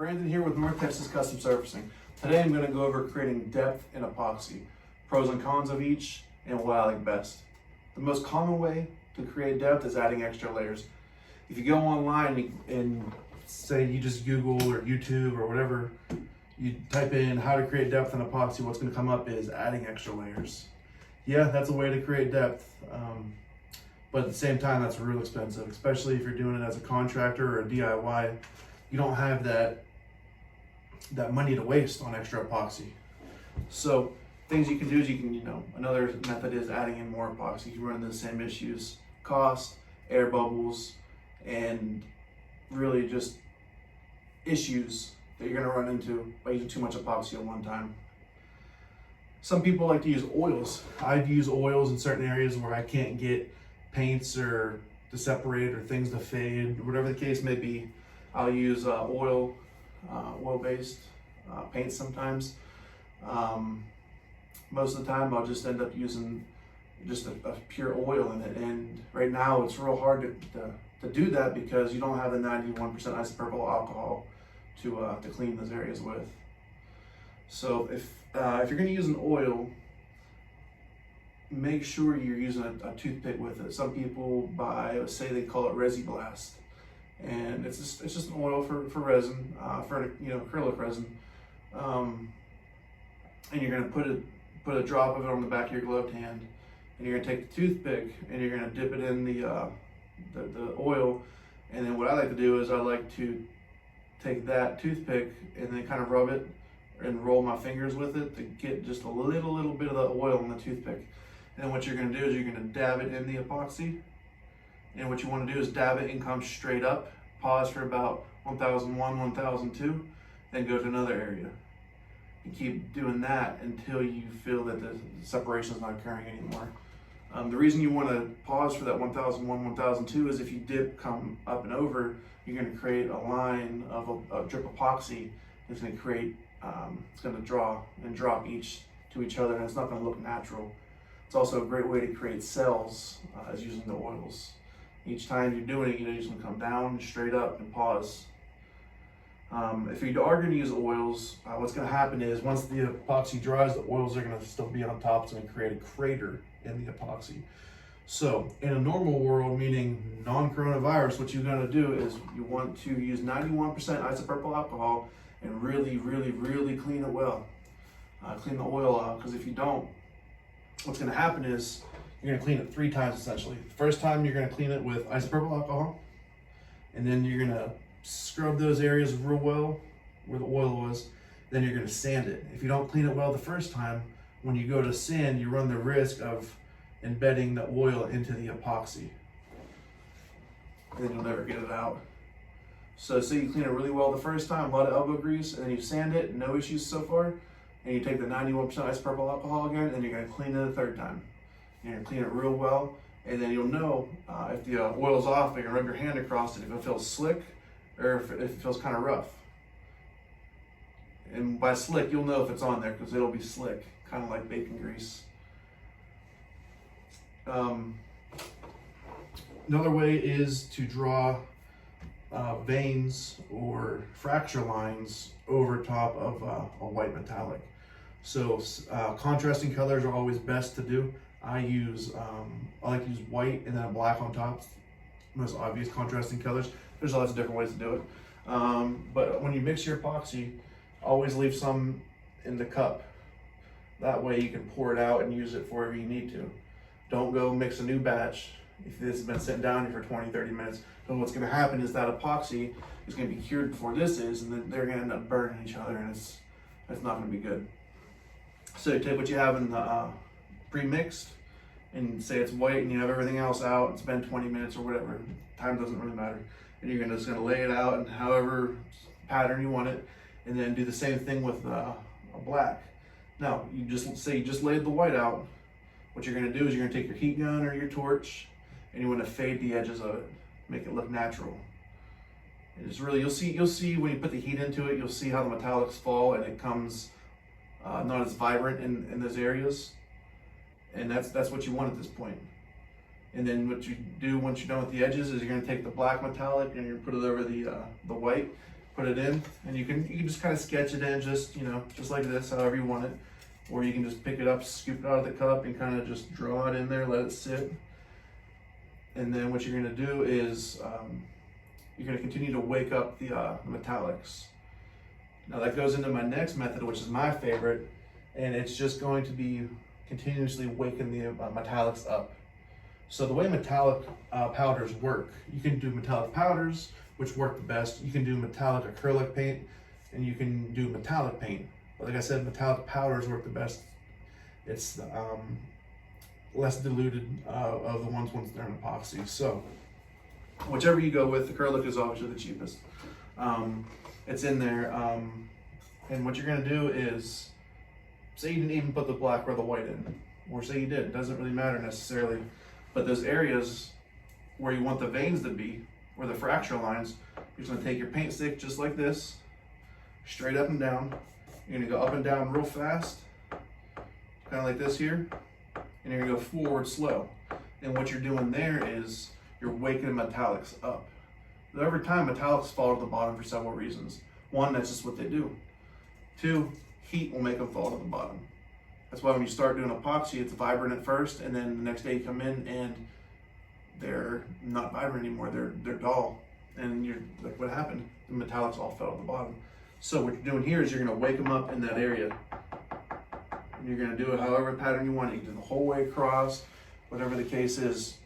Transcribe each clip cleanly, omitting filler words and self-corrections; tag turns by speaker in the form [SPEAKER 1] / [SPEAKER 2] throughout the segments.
[SPEAKER 1] Brandon here with North Texas Custom Surfacing. Today I'm going to go over creating depth in epoxy, pros and cons of each, and what I like best. The most common way to create depth is adding extra layers. If you go online and say you just Google or YouTube or whatever, you type in how to create depth in epoxy, what's going to come up is adding extra layers. Yeah, that's a way to create depth, but at the same time that's real expensive, especially if you're doing it as a contractor or a DIY. You don't have that money to waste on extra epoxy. So things you can do is another method is adding in more epoxy. You run into the same issues: cost, air bubbles, and really just issues that you're gonna run into by using too much epoxy at one time. Some people like to use oils. I've used oils in certain areas where I can't get paints or to separate or things to fade, whatever the case may be. I'll use oil-based paints sometimes. Most of the time I'll just end up using just a pure oil in it, and right now it's real hard to do that because you don't have the 91% isopropyl alcohol to clean those areas with. So if you're going to use an oil, make sure you're using a toothpick with it. Some people say they call it Resi Blast, and it's just an oil for resin, for acrylic resin, and you're going to put a drop of it on the back of your gloved hand, and you're going to take the toothpick and you're going to dip it in the oil. And then what I like to do is I like to take that toothpick and then kind of rub it and roll my fingers with it to get just a little bit of the oil in the toothpick. And then what you're going to do is you're going to dab it in the epoxy. And what you want to do is dab it and come straight up, pause for about 1001, 1002, then go to another area. And keep doing that until you feel that the separation is not occurring anymore. The reason you want to pause for that 1001, 1002 is if you dip, come up and over, you're going to create a line of a drip epoxy. It's going to create, it's going to draw and drop each to each other, and it's not going to look natural. It's also a great way to create cells as using the oils. Each time you're doing it, you're just going to come down, straight up, and pause. If you are going to use oils, what's going to happen is once the epoxy dries, the oils are going to still be on top. It's going to create a crater in the epoxy. So in a normal world, meaning non-coronavirus, what you're going to do is you want to use 91% isopropyl alcohol and really clean it well. Clean the oil out, because if you don't, what's going to happen is you're going to clean it 3 times essentially. The first time you're going to clean it with isopropyl alcohol, and then you're going to scrub those areas real well where the oil was. Then you're going to sand it. If you don't clean it well the first time, when you go to sand, you run the risk of embedding the oil into the epoxy, and then you'll never get it out. So say you clean it really well the first time, a lot of elbow grease, and then you sand it, no issues so far, and you take the 91% isopropyl alcohol again, and you're going to clean it the third time. You're going to clean it real well, and then you'll know if the oil's off. You can rub your hand across it if it feels slick or if it feels kind of rough. And by slick, you'll know if it's on there because it'll be slick, kind of like bacon grease. Another way is to draw veins or fracture lines over top of a white metallic. So contrasting colors are always best to do. I like to use white and then a black on top. Most obvious contrasting colors. There's lots of different ways to do it. But when you mix your epoxy, always leave some in the cup. That way you can pour it out and use it for wherever you need to. Don't go mix a new batch if this has been sitting down here for 20, 30 minutes. So what's going to happen is that epoxy is going to be cured before this is, and then they're going to end up burning each other, and it's not going to be good. So you take what you have in the pre-mixed, and say it's white and you have everything else out, it's been 20 minutes or whatever, time doesn't really matter. And you're just gonna lay it out in however pattern you want it, and then do the same thing with a black. Now, you just laid the white out. What you're gonna do is you're gonna take your heat gun or your torch, and you wanna fade the edges of it, make it look natural. It's really, you'll see when you put the heat into it, you'll see how the metallics fall, and it comes not as vibrant in those areas. And that's what you want at this point. And then what you do once you're done with the edges is you're going to take the black metallic and you're going to put it over the white, put it in, and you can just kind of sketch it in, just just like this, however you want it, or you can just pick it up, scoop it out of the cup, and kind of just draw it in there, let it sit. And then what you're going to do is you're going to continue to wake up the metallics. Now that goes into my next method, which is my favorite, and it's just going to be continuously waking the metallics up. So the way metallic powders work, you can do metallic powders, which work the best. You can do metallic acrylic paint, and you can do metallic paint. But like I said, metallic powders work the best. It's less diluted of the ones once they're in epoxy. So whichever you go with, acrylic is obviously the cheapest. It's in there, and what you're gonna do is, say you didn't even put the black or the white in, or say you did, it doesn't really matter necessarily, but those areas where you want the veins to be, or the fracture lines, you're just gonna take your paint stick just like this, straight up and down. You're gonna go up and down real fast, kind of like this here, and you're gonna go forward slow. And what you're doing there is you're waking metallics up. Over time, metallics fall to the bottom for several reasons. One, that's just what they do. Two, heat will make them fall to the bottom. That's why when you start doing epoxy, it's vibrant at first, and then the next day you come in and they're not vibrant anymore. They're dull, and you're like, what happened? The metallics all fell to the bottom. So what you're doing here is you're going to wake them up in that area, and you're going to do it however pattern you want. You can do the whole way across, whatever the case is.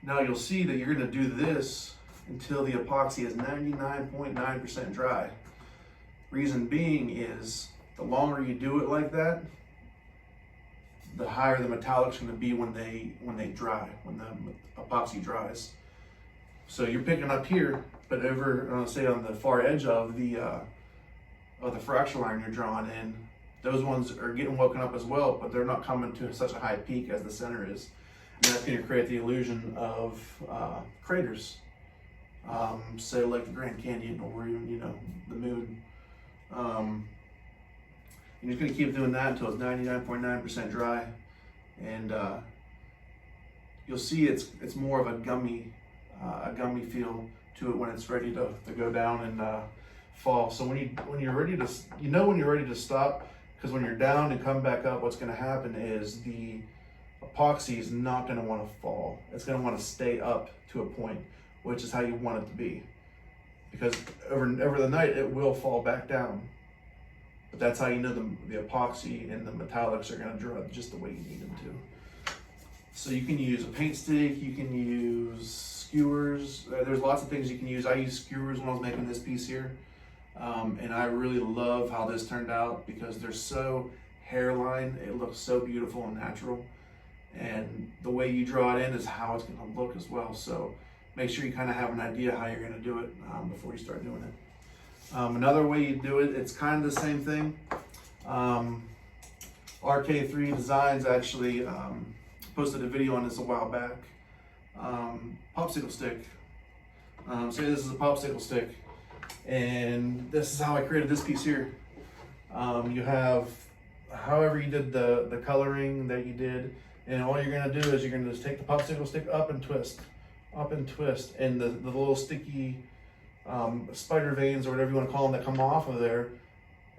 [SPEAKER 1] Now you'll see that you're going to do this until the epoxy is 99.9% dry. Reason being is the longer you do it like that, the higher the metallic's going to be when they dry, when the epoxy dries. So you're picking up here, but over say on the far edge of the fracture line you're drawing in, those ones are getting woken up as well, but they're not coming to such a high peak as the center is. And that's going to create the illusion of craters, say like the Grand Canyon, or even the moon. And you're just going to keep doing that until it's 99.9% dry, and you'll see it's more of a gummy feel to it when it's ready to go down and fall. So when you're ready to, when you're ready to stop, because when you're down and come back up, what's going to happen is the epoxy is not going to want to fall. It's going to want to stay up to a point, which is how you want it to be. Because over the night, it will fall back down. But that's how you know the epoxy and the metallics are going to dry just the way you need them to. So you can use a paint stick, you can use skewers. There's lots of things you can use. I used skewers when I was making this piece here. And I really love how this turned out because they're so hairline. It looks so beautiful and natural. And the way you draw it in is how it's going to look as well. So make sure you kind of have an idea how you're going to do it before you start doing it. Another way you do it, it's kind of the same thing. RK3 Designs actually posted a video on this a while back. Popsicle stick. Say this is a popsicle stick, and this is how I created this piece here. You have however you did the coloring that you did, and all you're gonna do is you're gonna just take the popsicle stick up and twist, and the little sticky spider veins or whatever you want to call them that come off of there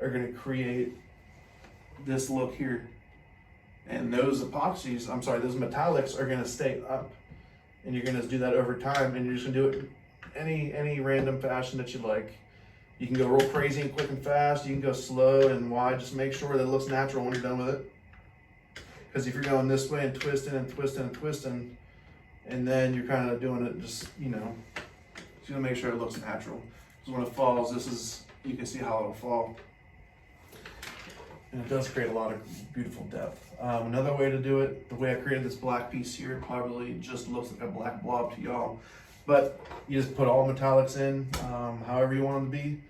[SPEAKER 1] are going to create this look here. And those metallics are going to stay up, and you're going to do that over time, and you're just going to do it any random fashion that you like. You can go real crazy and quick and fast. You can go slow and wide. Just make sure that it looks natural when you're done with it. Because if you're going this way and twisting and twisting and twisting, and then you're kind of doing it just, just gonna make sure it looks natural. Because when it falls, you can see how it'll fall. And it does create a lot of beautiful depth. Another way to do it, the way I created this black piece here, probably just looks like a black blob to y'all. But you just put all metallics in, however you want them to be.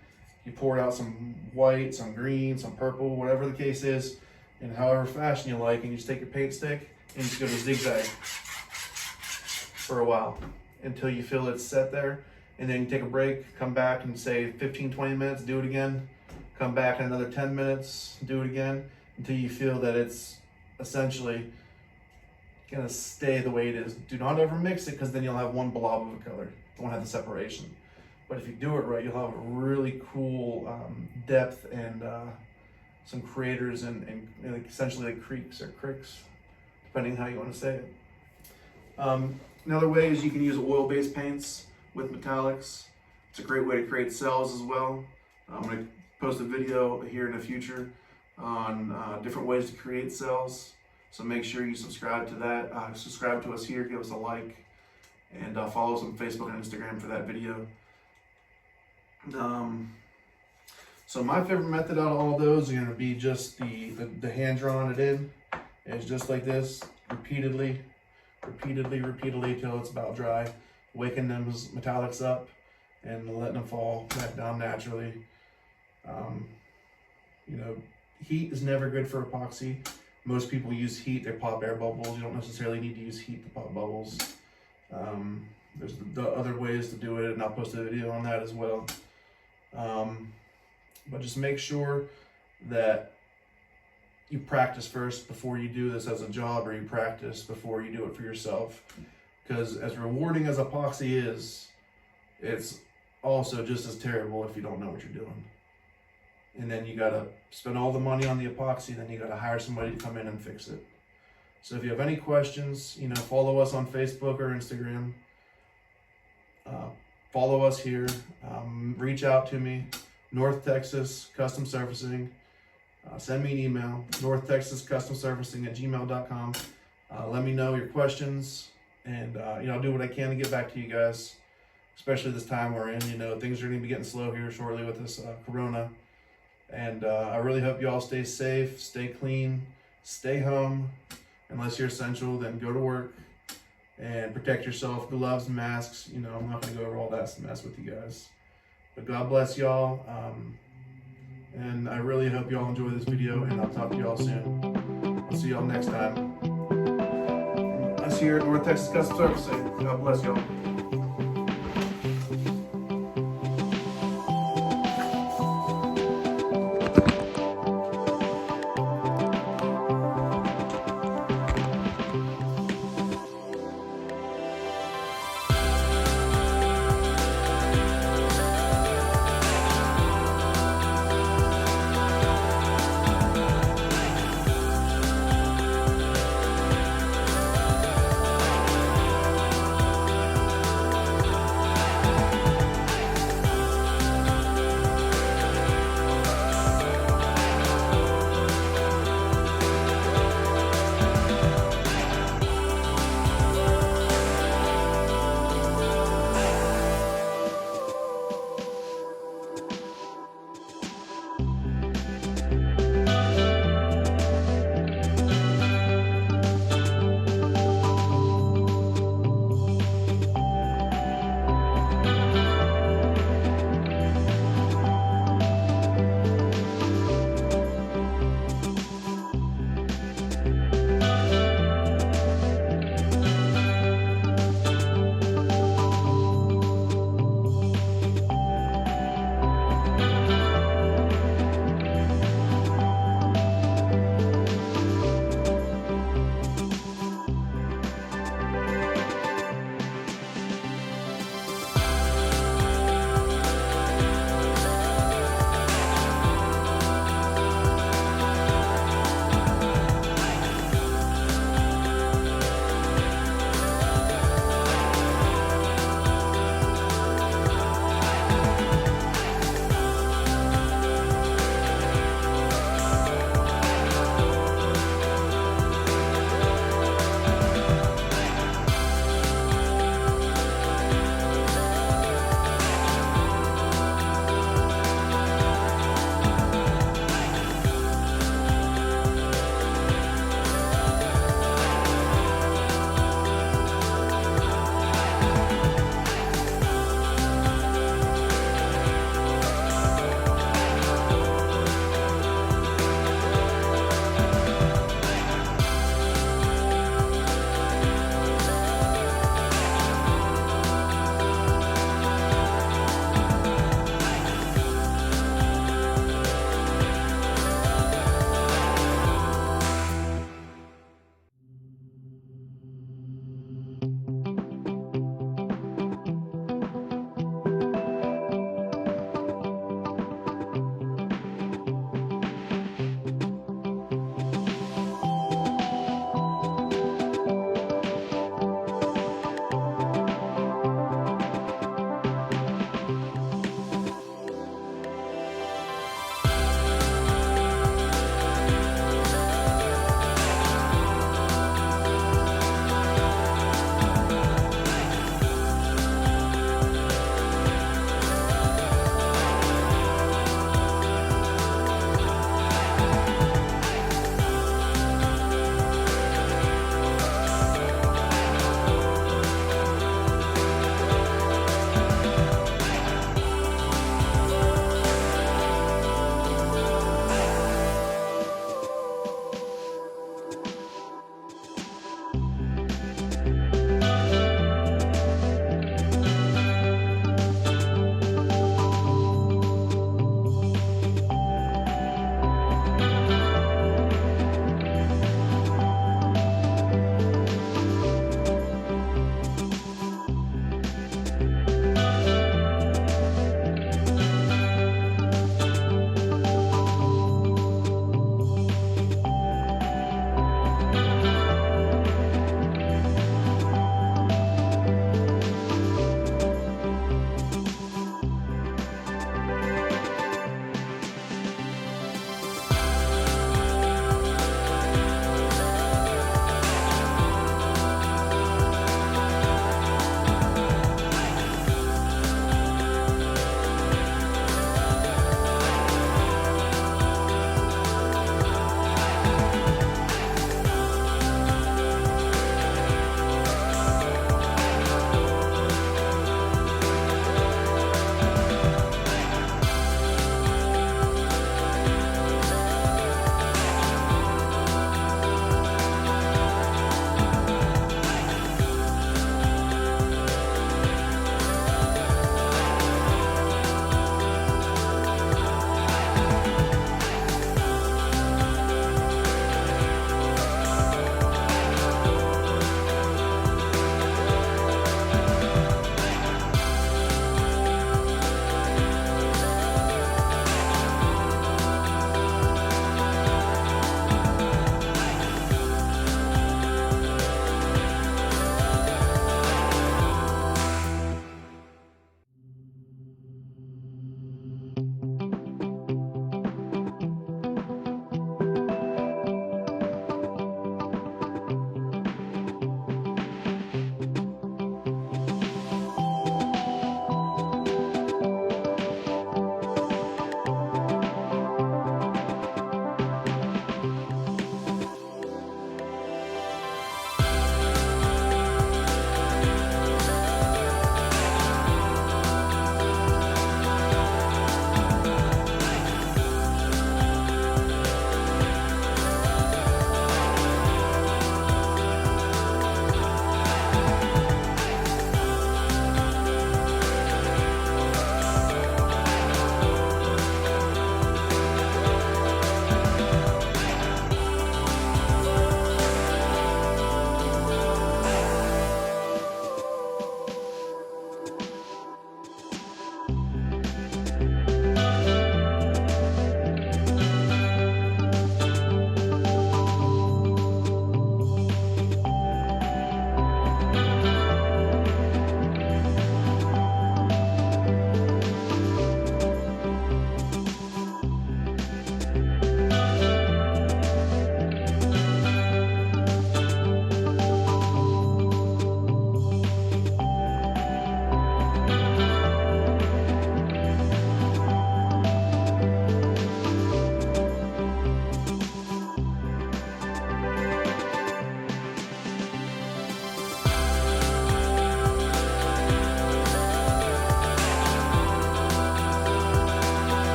[SPEAKER 1] You pour out some white, some green, some purple, whatever the case is, in however fashion you like, and you just take your paint stick and you just go to zigzag for a while until you feel it's set there. And then you take a break, come back and say 15-20 minutes, do it again. Come back in another 10 minutes, do it again, until you feel that it's essentially gonna stay the way it is. Do not over mix it, because then you'll have one blob of a color. You won't have the separation. But if you do it right, you'll have a really cool depth and some craters and like essentially like creeks or cricks, depending how you want to say it. Another way is you can use oil-based paints with metallics. It's a great way to create cells as well. I'm going to post a video here in the future on different ways to create cells. So make sure you subscribe to that. Subscribe to us here, give us a like, and follow us on Facebook and Instagram for that video. So my favorite method out of all those are going to be just the hand drawing it in. It's just like this, repeatedly till it's about dry, waking those metallics up and letting them fall back down naturally. You know, heat is never good for epoxy. Most people use heat, they pop air bubbles. You don't necessarily need to use heat to pop bubbles. There's the other ways to do it, and I'll post a video on that as well. But just make sure that you practice first before you do this as a job, or you practice before you do it for yourself. Because as rewarding as epoxy is, it's also just as terrible if you don't know what you're doing. And then you gotta spend all the money on the epoxy, then you gotta hire somebody to come in and fix it. So if you have any questions, you know, follow us on Facebook or Instagram. Follow us here. Reach out to me, North Texas Custom Surfacing. Send me an email, northtexascustomsurfacing@gmail.com. Let me know your questions, and you know, I'll do what I can to get back to you guys, especially this time we're in. You know, things are going to be getting slow here shortly with this corona. And I really hope you all stay safe, stay clean, stay home. Unless you're essential, then go to work and protect yourself. Gloves, masks. You know, I'm not going to go over all that mess with you guys. But God bless y'all. And I really hope y'all enjoy this video, and I'll talk to y'all soon. I'll see y'all next time. Us here at North Texas Custom Surfacing. God bless y'all.